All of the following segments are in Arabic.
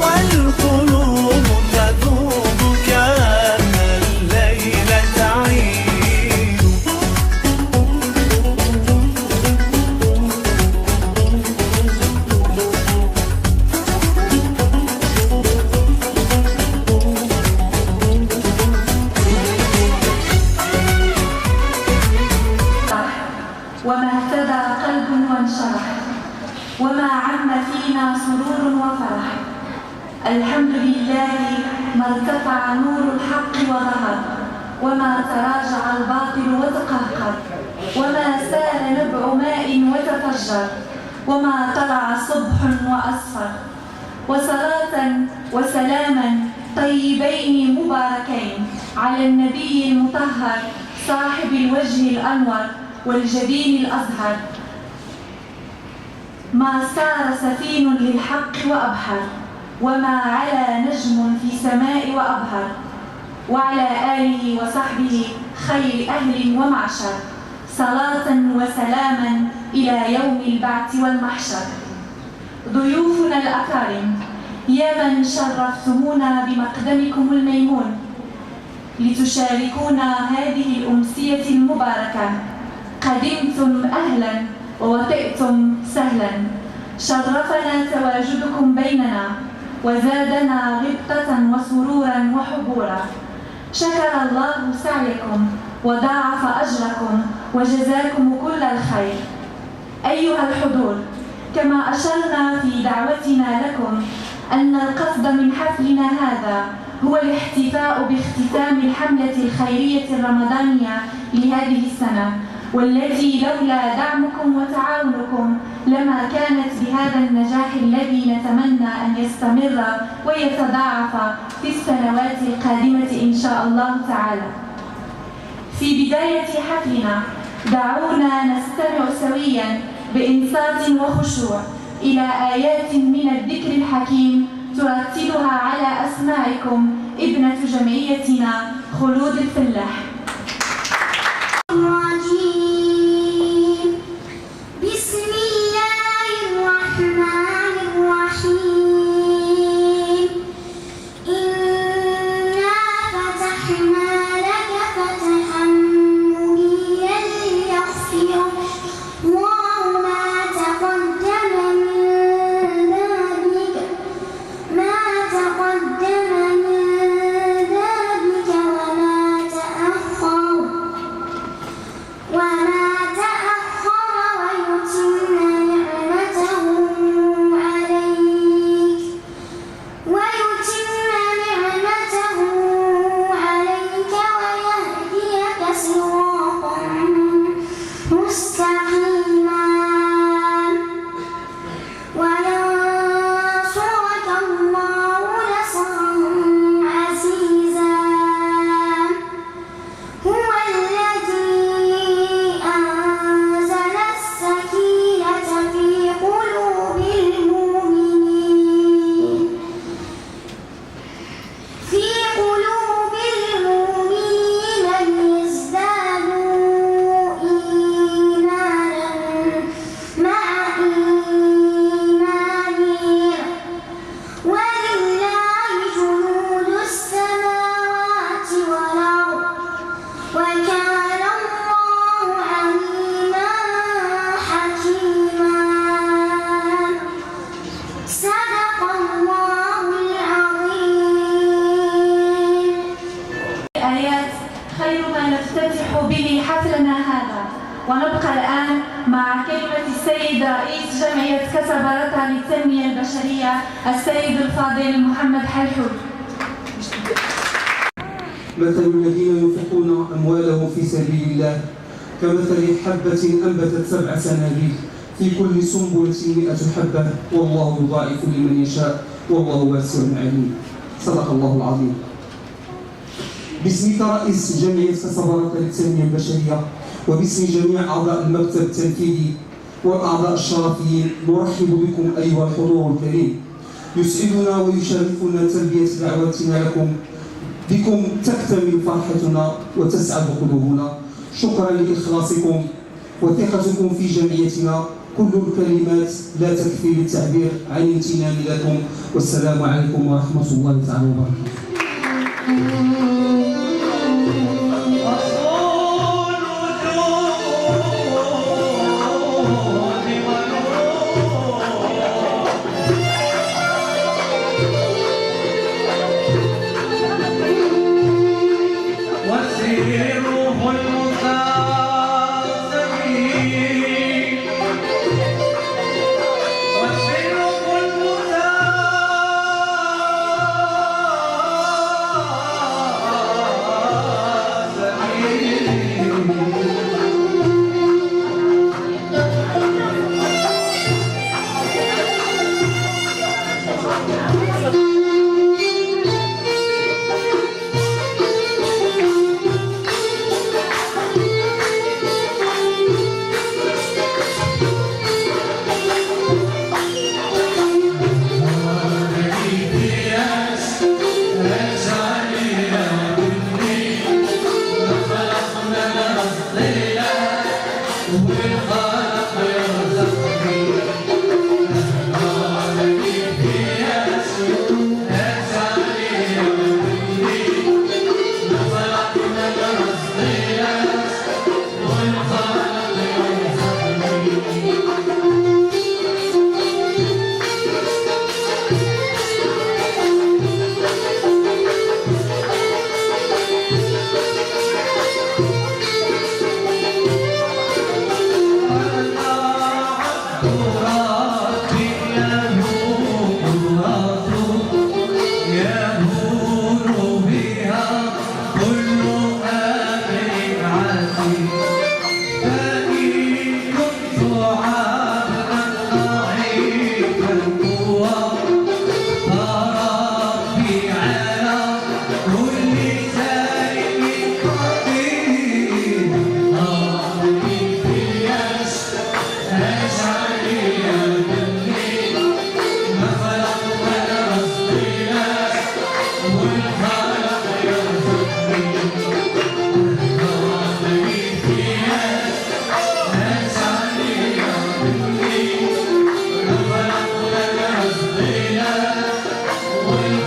والقلوب تذوب كأن الليل تعيد. وما اهتدى قلب وانشرح، وما عم فينا سرور وفرح. الحمد لله ما ارتفع نور الحق وظهر، وما تراجع الباطل وتقهقر، وما سال نبع ماء وتفجر، وما طلع صبح وأصفر. وصلاة وسلاما طيبين مباركين على النبي المطهر صاحب الوجه الأنور والجبين الأزهر. ما سار سفين للحق وأبحر، وما علا نجم في سماء وأبهر. وعلى آله وصحبه خير أهل ومعشر، صلاة وسلاما إلى يوم البعث والمحشر. ضيوفنا الأكارم، يا من شرفتمونا بمقدمكم الميمون لتشاركونا هذه الأمسية المباركة، قدمتم أهلا ووطئتم سهلا. شرفنا تواجدكم بيننا وزادنا غبطة وسرورا وحبورا. شكر الله سعيكم وضاعف أجركم وجزاكم كل الخير. أيها الحضور، كما أشرنا في دعوتنا لكم أن القصد من حفلنا هذا هو الاحتفاء باختتام الحملة الخيرية الرمضانية لهذه السنة، والتي لولا دعمكم وتعاونكم لما كانت بهذا النجاح الذي نتمنى أن يستمر ويتضاعف في السنوات القادمة إن شاء الله تعالى. في بداية حفلنا دعونا نستمع سويا بإنصات وخشوع إلى آيات من الذكر الحكيم ترتلها على أسماعكم ابنة جمعيتنا خلود الفلاح. ونبقى الآن مع كلمة السيد رئيس جمعية كسبرتها للتنمية البشرية السيد الفاضل محمد حلحول. مثل الذين ينفقون أموالهم في سبيل الله كمثل حبة أنبتت 7 سنابل في كل سنبلة 100 حبة والله يضاعف لمن يشاء والله واسع عليم. صدق الله العظيم. باسمك رئيس جمعية كسبرتها للتنمية البشرية وباسم جميع أعضاء المكتب التنفيذي والأعضاء الشرفيين نرحب بكم أيها الحضور الكريم. يسعدنا ويشرفنا تلبية دعوتنا لكم. بكم تكتمل فرحتنا وتسعد قلوبنا. شكرا لإخلاصكم وثقتكم في جمعيتنا كل الكلمات لا تكفي للتعبير عن امتناني لكم، والسلام عليكم ورحمة الله تعالى وبركاته.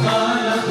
والخالق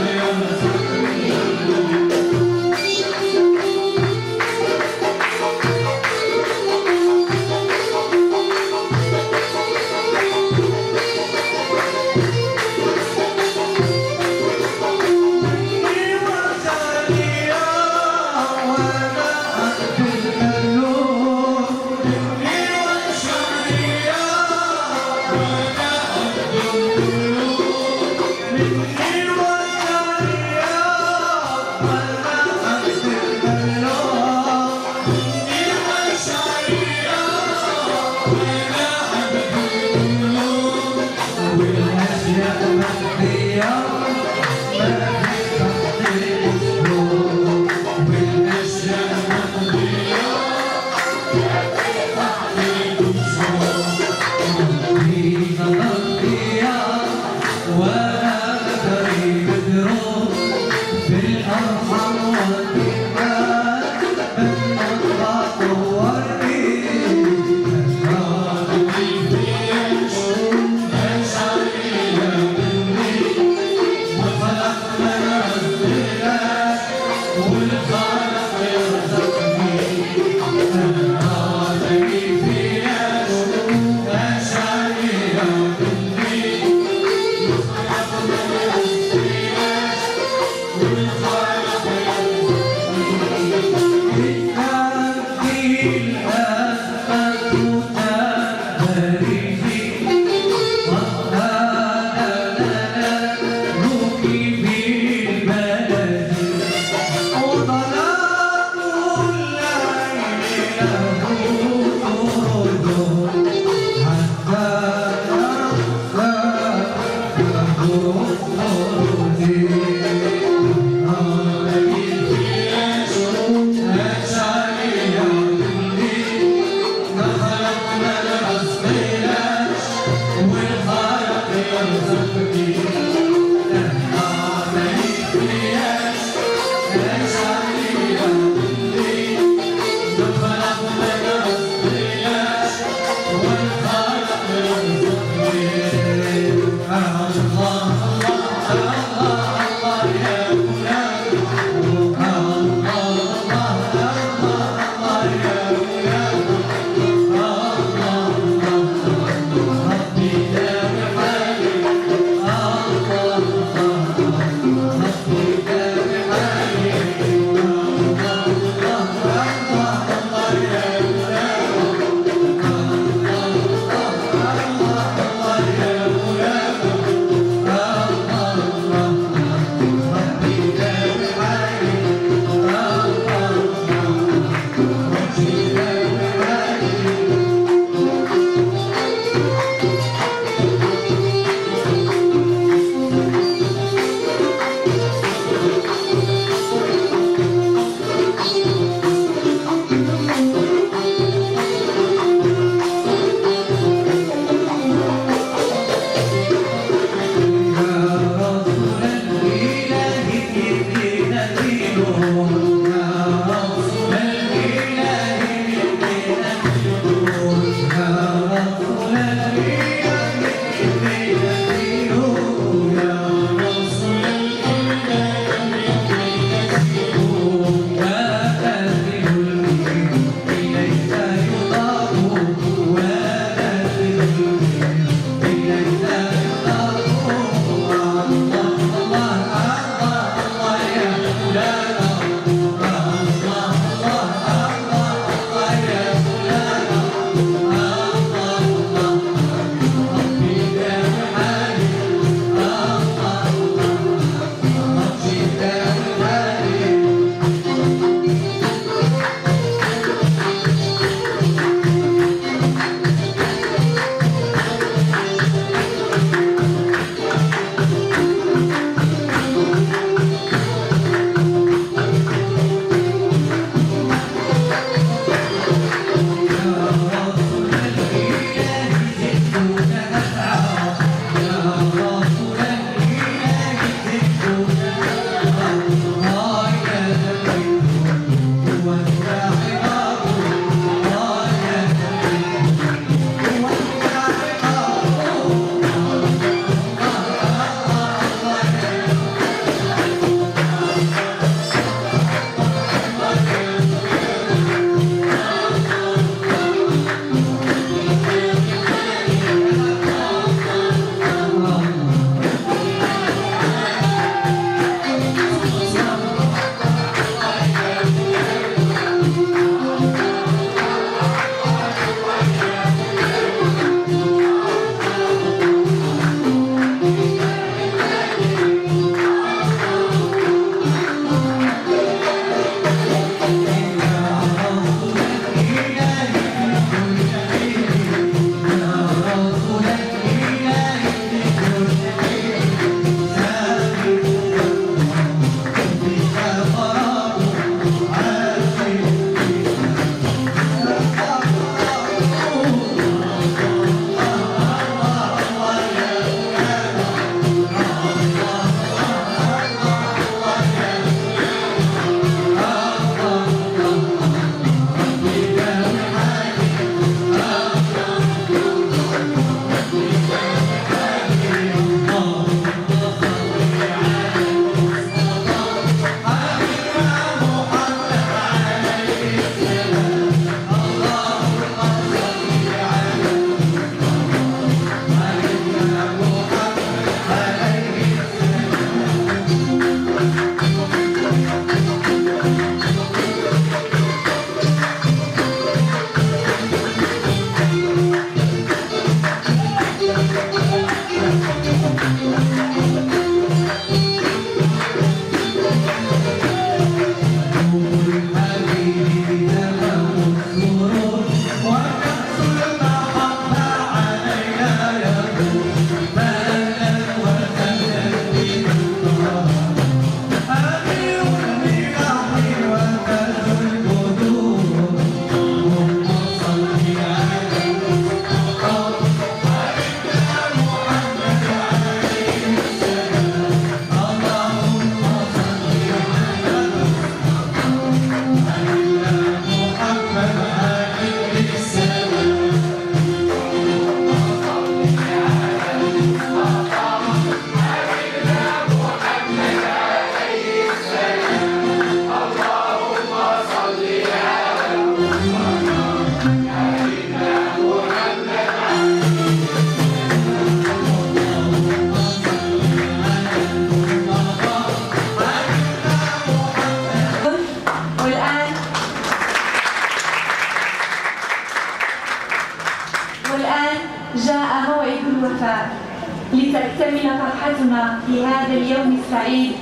في هذا اليوم السعيد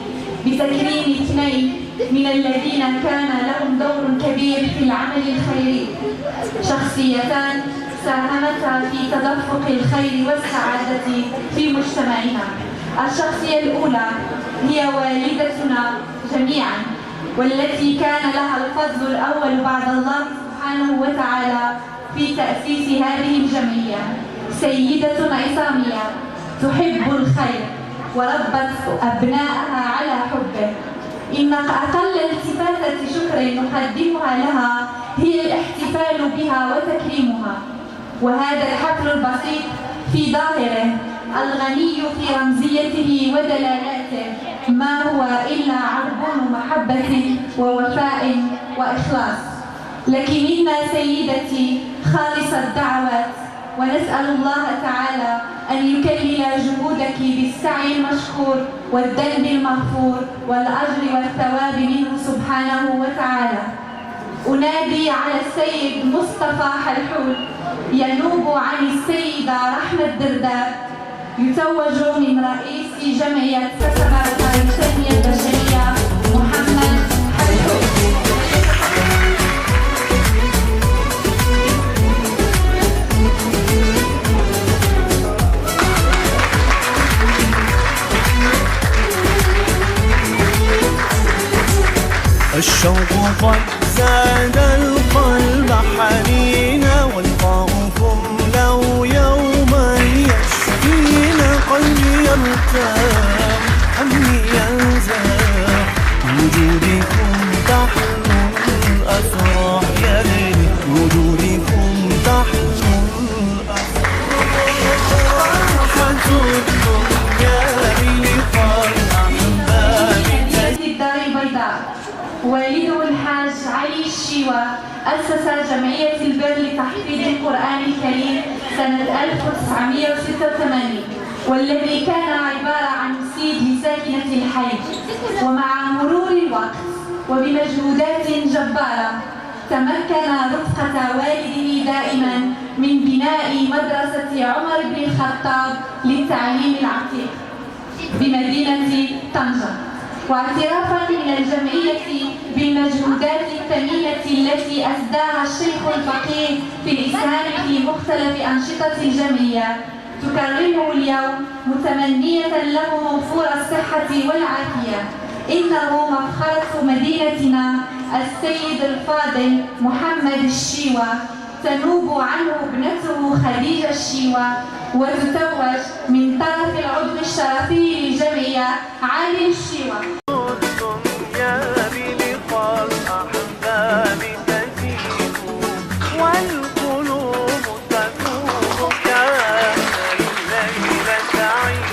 بتكريم 2 من الذين كان لهم دور كبير في العمل الخيري، شخصيتان ساهمتا في تدفق الخير والسعادة في مجتمعنا. الشخصية الأولى هي والدتنا جميعا، والتي كان لها الفضل الأول بعد الله سبحانه وتعالى في تأسيس هذه الجمعية، سيدتنا عصامية تحب الخير وربت أبنائها على حبه. إن أقل التفاتة شكر نقدمها لها هي الاحتفال بها وتكريمها، وهذا الحفل البسيط في ظاهره الغني في رمزيته ودلالاته ما هو إلا عربون محبة ووفاء وإخلاص. لك منا سيدتي خالص الدعوات، ونسأل الله تعالى أن يكلل جهودك بالسعي المشكور والذنب المغفور والأجر والثواب منه سبحانه وتعالى. أنادي على السيد مصطفى حلحول ينوب عن السيدة رحمة درداب، يتوج من رئيس جمعية كسبة التنمية البشرية محمد حلحول. الشوق قد زاد القلب حنينا، ولقاؤكم لو يوما يشفينا. قلبي يرتاح همي ينزاح، وجودكم تحلو الأفراح يا ليل، وجودكم تحلو الأفراح. فرحة الدنيا بلقاء الأحباب. الدار البيضاء والده الحاج علي الشيوى أسس جمعية البر لتحفيظ القرآن الكريم سنة 1986، والذي كان عبارة عن مسيد لساكنة الحي. ومع مرور الوقت وبمجهودات جبارة تمكن رفقة والده دائما من بناء مدرسة عمر بن الخطاب للتعليم العتيق بمدينة طنجة، واعترافا من الجمعية بالمجهودات الثمينة التي أسداها الشيخ الفقيه في الإسهام في مختلف أنشطة الجمعية، تكرمه اليوم متمنية له موفور الصحة والعافية. إنه مفخرة مدينتنا السيد الفاضل محمد الشيوى، تنوب عنه ابنته خديجة الشيوى، وتتوج من طرف العضو الشرفي للجمعية علي الشيوى. الدنيا بلقاء الأحباب تزيد، والقلوب تتوب كأن الليل تعيد.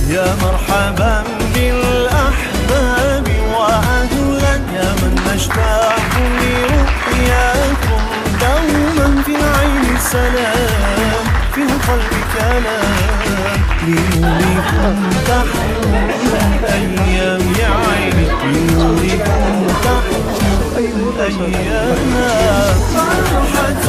يا مرحبا بالأحباب وأهلا، يا من نشتاق لرؤياكم دوما في العين سلام، في القلب كلام، لنوركم تحلو الأيام يا عيني، لنوركم تحلو الأيام. فرحة